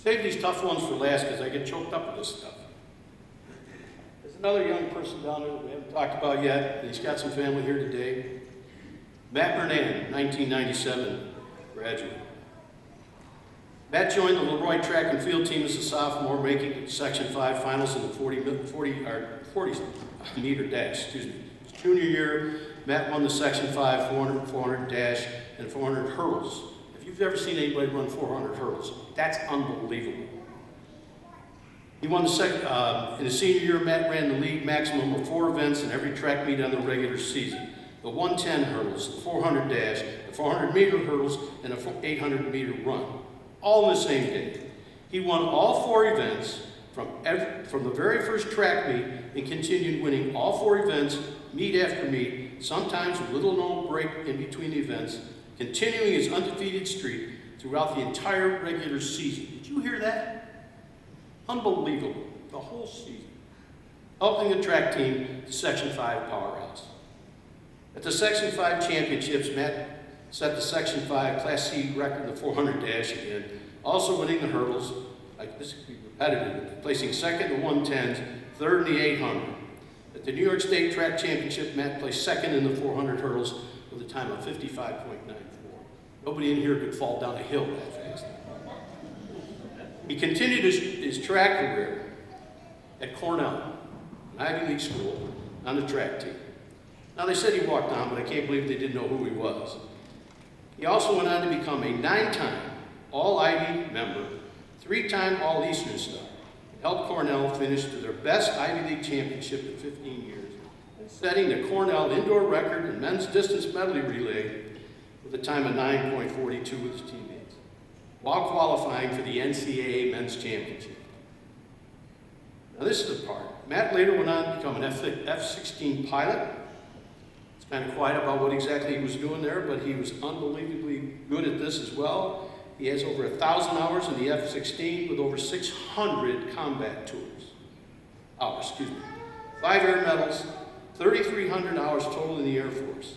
Save these tough ones for last because I get choked up with this stuff. There's another young person down there that we haven't talked about yet, and he's got some family here today. Matt Murnan, 1997 graduate. Matt joined the LeRoy track and field team as a sophomore, making it to Section 5 finals in the 40 meter dash. His junior year, Matt won the Section 5 400 dash and 400 hurdles. If you've ever seen anybody run 400 hurdles, that's unbelievable. He won the second, in his senior year, Matt ran the league maximum of 4 events in every track meet on the regular season. The 110 hurdles, the 400 dash, the 400 meter hurdles, and the 800 meter run. All in the same day. He won all 4 events from the very first track meet and continued winning all 4 events, meet after meet, sometimes with little known break in between the events, continuing his undefeated streak throughout the entire regular season. Did you hear that? Unbelievable. The whole season. Helping the track team to Section 5 powerhouse. At the Section 5 championships, Matt set the Section 5 Class C record in the 400 dash again, also winning the hurdles, like this could be repetitive, placing second in the 110s, third in the 800. At the New York State Track Championship, Matt placed second in the 400 hurdles with a time of 55.94. Nobody in here could fall down a hill that fast. He continued his track career at Cornell, an Ivy League school, on the track team. Now, they said he walked on, but I can't believe they didn't know who he was. He also went on to become a 9-time All-Ivy member, 3-time All-Eastern star, and helped Cornell finish to their best Ivy League championship in 15 years, setting the Cornell indoor record in men's distance medley relay with a time of 9.42 with his teammates, while qualifying for the NCAA Men's Championship. Now, this is the part. Matt later went on to become an F-16 pilot. It's kind of quiet about what exactly he was doing there, but he was unbelievably good at this as well. He has over 1,000 hours in the F-16 with over 600 combat tours. 5 air medals, 3,300 hours total in the Air Force.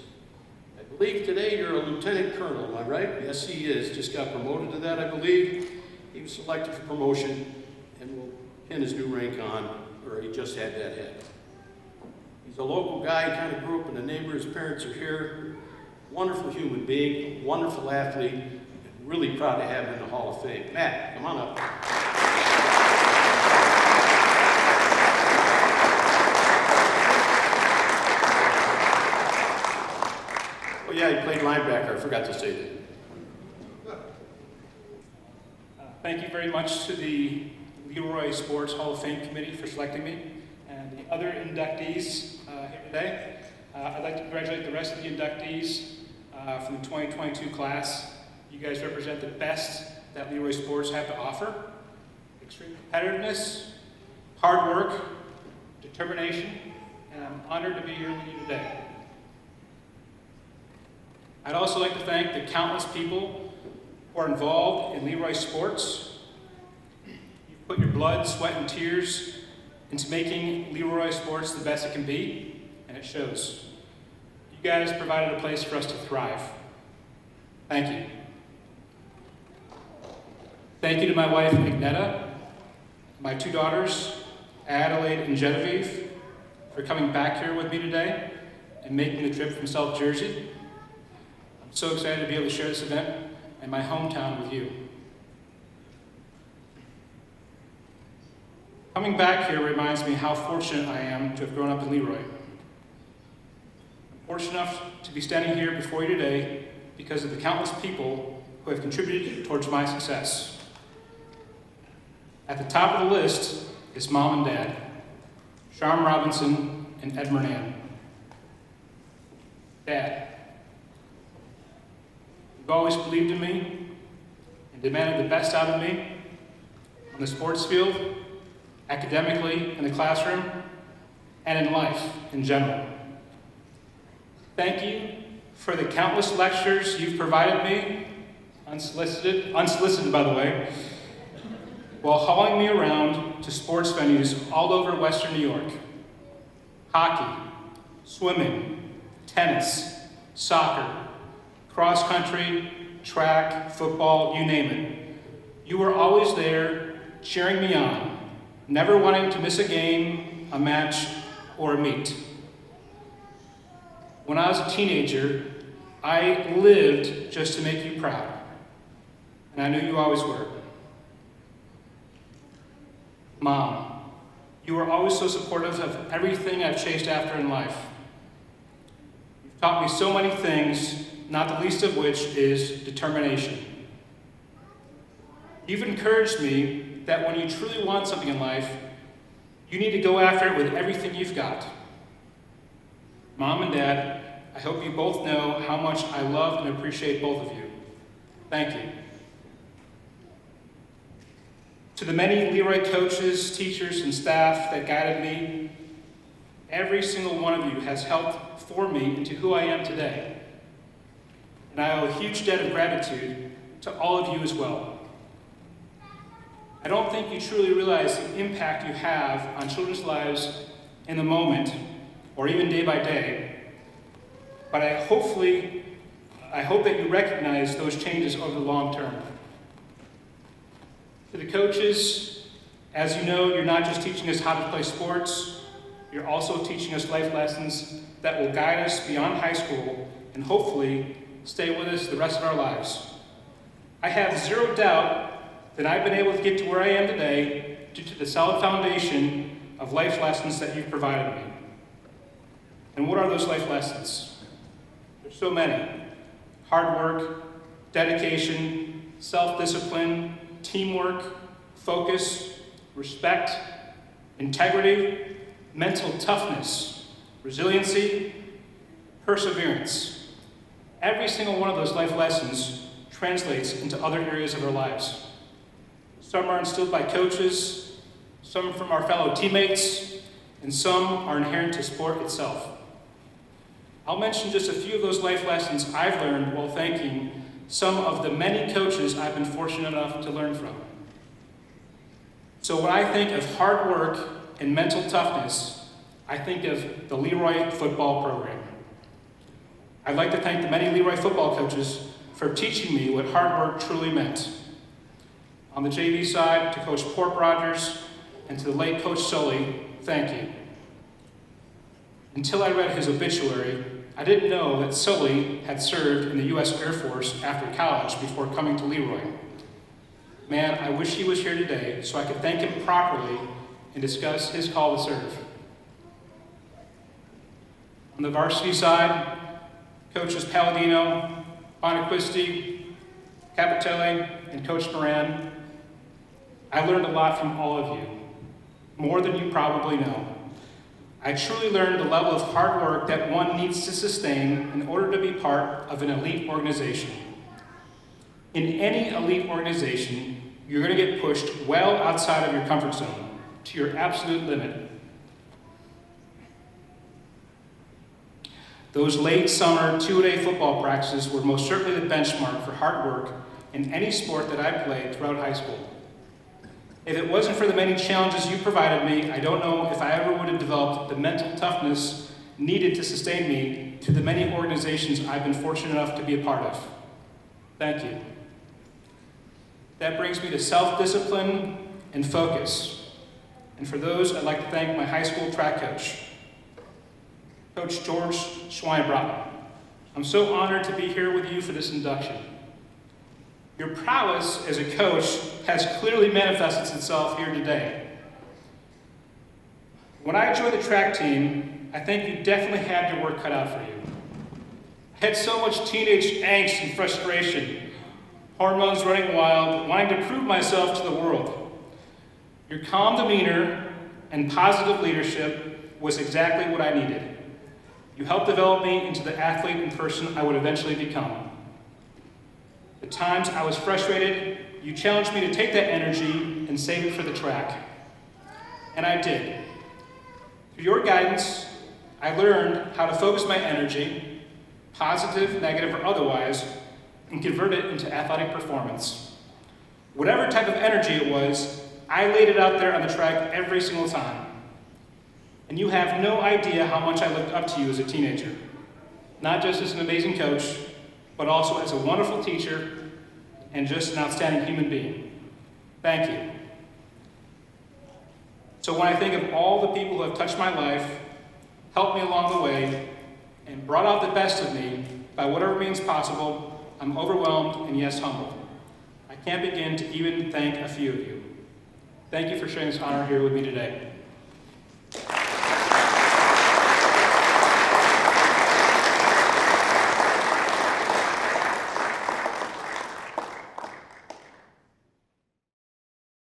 I believe today you're a lieutenant colonel, am I right? Yes, he is. Just got promoted to that, I believe. He was selected for promotion and will pin his new rank on, or he just had that happen. He's a local guy, kind of grew up in the neighborhood. His parents are here. Wonderful human being, wonderful athlete, and really proud to have him in the Hall of Fame. Matt, come on up. Oh yeah, he played linebacker. I forgot to say that. Thank you very much to the LeRoy Sports Hall of Fame Committee for selecting me, and the other inductees here today. I'd like to congratulate the rest of the inductees from the 2022 class. You guys represent the best that LeRoy Sports have to offer. Extreme competitiveness, hard work, determination, and I'm honored to be here with you today. I'd also like to thank the countless people who are involved in LeRoy Sports. You've put your blood, sweat, and tears into making LeRoy Sports the best it can be, and it shows. You guys provided a place for us to thrive. Thank you. Thank you to my wife, Agneta, my 2 daughters, Adelaide and Genevieve, for coming back here with me today and making the trip from South Jersey. I'm so excited to be able to share this event in my hometown with you. Coming back here reminds me how fortunate I am to have grown up in LeRoy. I'm fortunate enough to be standing here before you today because of the countless people who have contributed towards my success. At the top of the list is Mom and Dad, Sharm Robinson and Ed Murnan. Dad, you've always believed in me and demanded the best out of me on the sports field, academically in the classroom, and in life in general. Thank you for the countless lectures you've provided me, unsolicited by the way, while hauling me around to sports venues all over Western New York. Hockey, swimming, tennis, soccer, cross country, track, football, you name it. You were always there, cheering me on, never wanting to miss a game, a match, or a meet. When I was a teenager, I lived just to make you proud, and I knew you always were. Mom, you were always so supportive of everything I've chased after in life. You've taught me so many things, not the least of which is determination. You've encouraged me that when you truly want something in life, you need to go after it with everything you've got. Mom and Dad, I hope you both know how much I love and appreciate both of you. Thank you. To the many LeRoy coaches, teachers, and staff that guided me, every single one of you has helped form me into who I am today. And I owe a huge debt of gratitude to all of you as well. I don't think you truly realize the impact you have on children's lives in the moment, or even day by day, but I hope that you recognize those changes over the long term. To the coaches, as you know, you're not just teaching us how to play sports, you're also teaching us life lessons that will guide us beyond high school and hopefully stay with us the rest of our lives. I have zero doubt that I've been able to get to where I am today due to the solid foundation of life lessons that you've provided me. And what are those life lessons? There's so many. Hard work, dedication, self-discipline, teamwork, focus, respect, integrity, mental toughness, resiliency, perseverance. Every single one of those life lessons translates into other areas of our lives. Some are instilled by coaches, some from our fellow teammates, and some are inherent to sport itself. I'll mention just a few of those life lessons I've learned while thanking some of the many coaches I've been fortunate enough to learn from. So when I think of hard work and mental toughness, I think of the LeRoy football program. I'd like to thank the many LeRoy football coaches for teaching me what hard work truly meant. On the JV side, to Coach Porp Rogers and to the late Coach Sully, thank you. Until I read his obituary, I didn't know that Sully had served in the U.S. Air Force after college before coming to LeRoy. Man, I wish he was here today so I could thank him properly and discuss his call to serve. On the varsity side, Coaches Palladino, Bonaquisti, Capitelli, and Coach Murnan, I learned a lot from all of you, more than you probably know. I truly learned the level of hard work that one needs to sustain in order to be part of an elite organization. In any elite organization, you're going to get pushed well outside of your comfort zone, to your absolute limit. Those late summer two-a-day football practices were most certainly the benchmark for hard work in any sport that I played throughout high school. If it wasn't for the many challenges you provided me, I don't know if I ever would have developed the mental toughness needed to sustain me to the many organizations I've been fortunate enough to be a part of. Thank you. That brings me to self-discipline and focus. And for those, I'd like to thank my high school track coach, Coach George Schweinbraten. I'm so honored to be here with you for this induction. Your prowess as a coach has clearly manifested itself here today. When I joined the track team, I think you definitely had your work cut out for you. I had so much teenage angst and frustration, hormones running wild, wanting to prove myself to the world. Your calm demeanor and positive leadership was exactly what I needed. You helped develop me into the athlete and person I would eventually become. The times I was frustrated, you challenged me to take that energy and save it for the track. And I did. Through your guidance, I learned how to focus my energy, positive, negative, or otherwise, and convert it into athletic performance. Whatever type of energy it was, I laid it out there on the track every single time. And you have no idea how much I looked up to you as a teenager. Not just as an amazing coach, but also as a wonderful teacher and just an outstanding human being. Thank you. So when I think of all the people who have touched my life, helped me along the way, and brought out the best of me by whatever means possible, I'm overwhelmed and yes, humbled. I can't begin to even thank a few of you. Thank you for sharing this honor here with me today.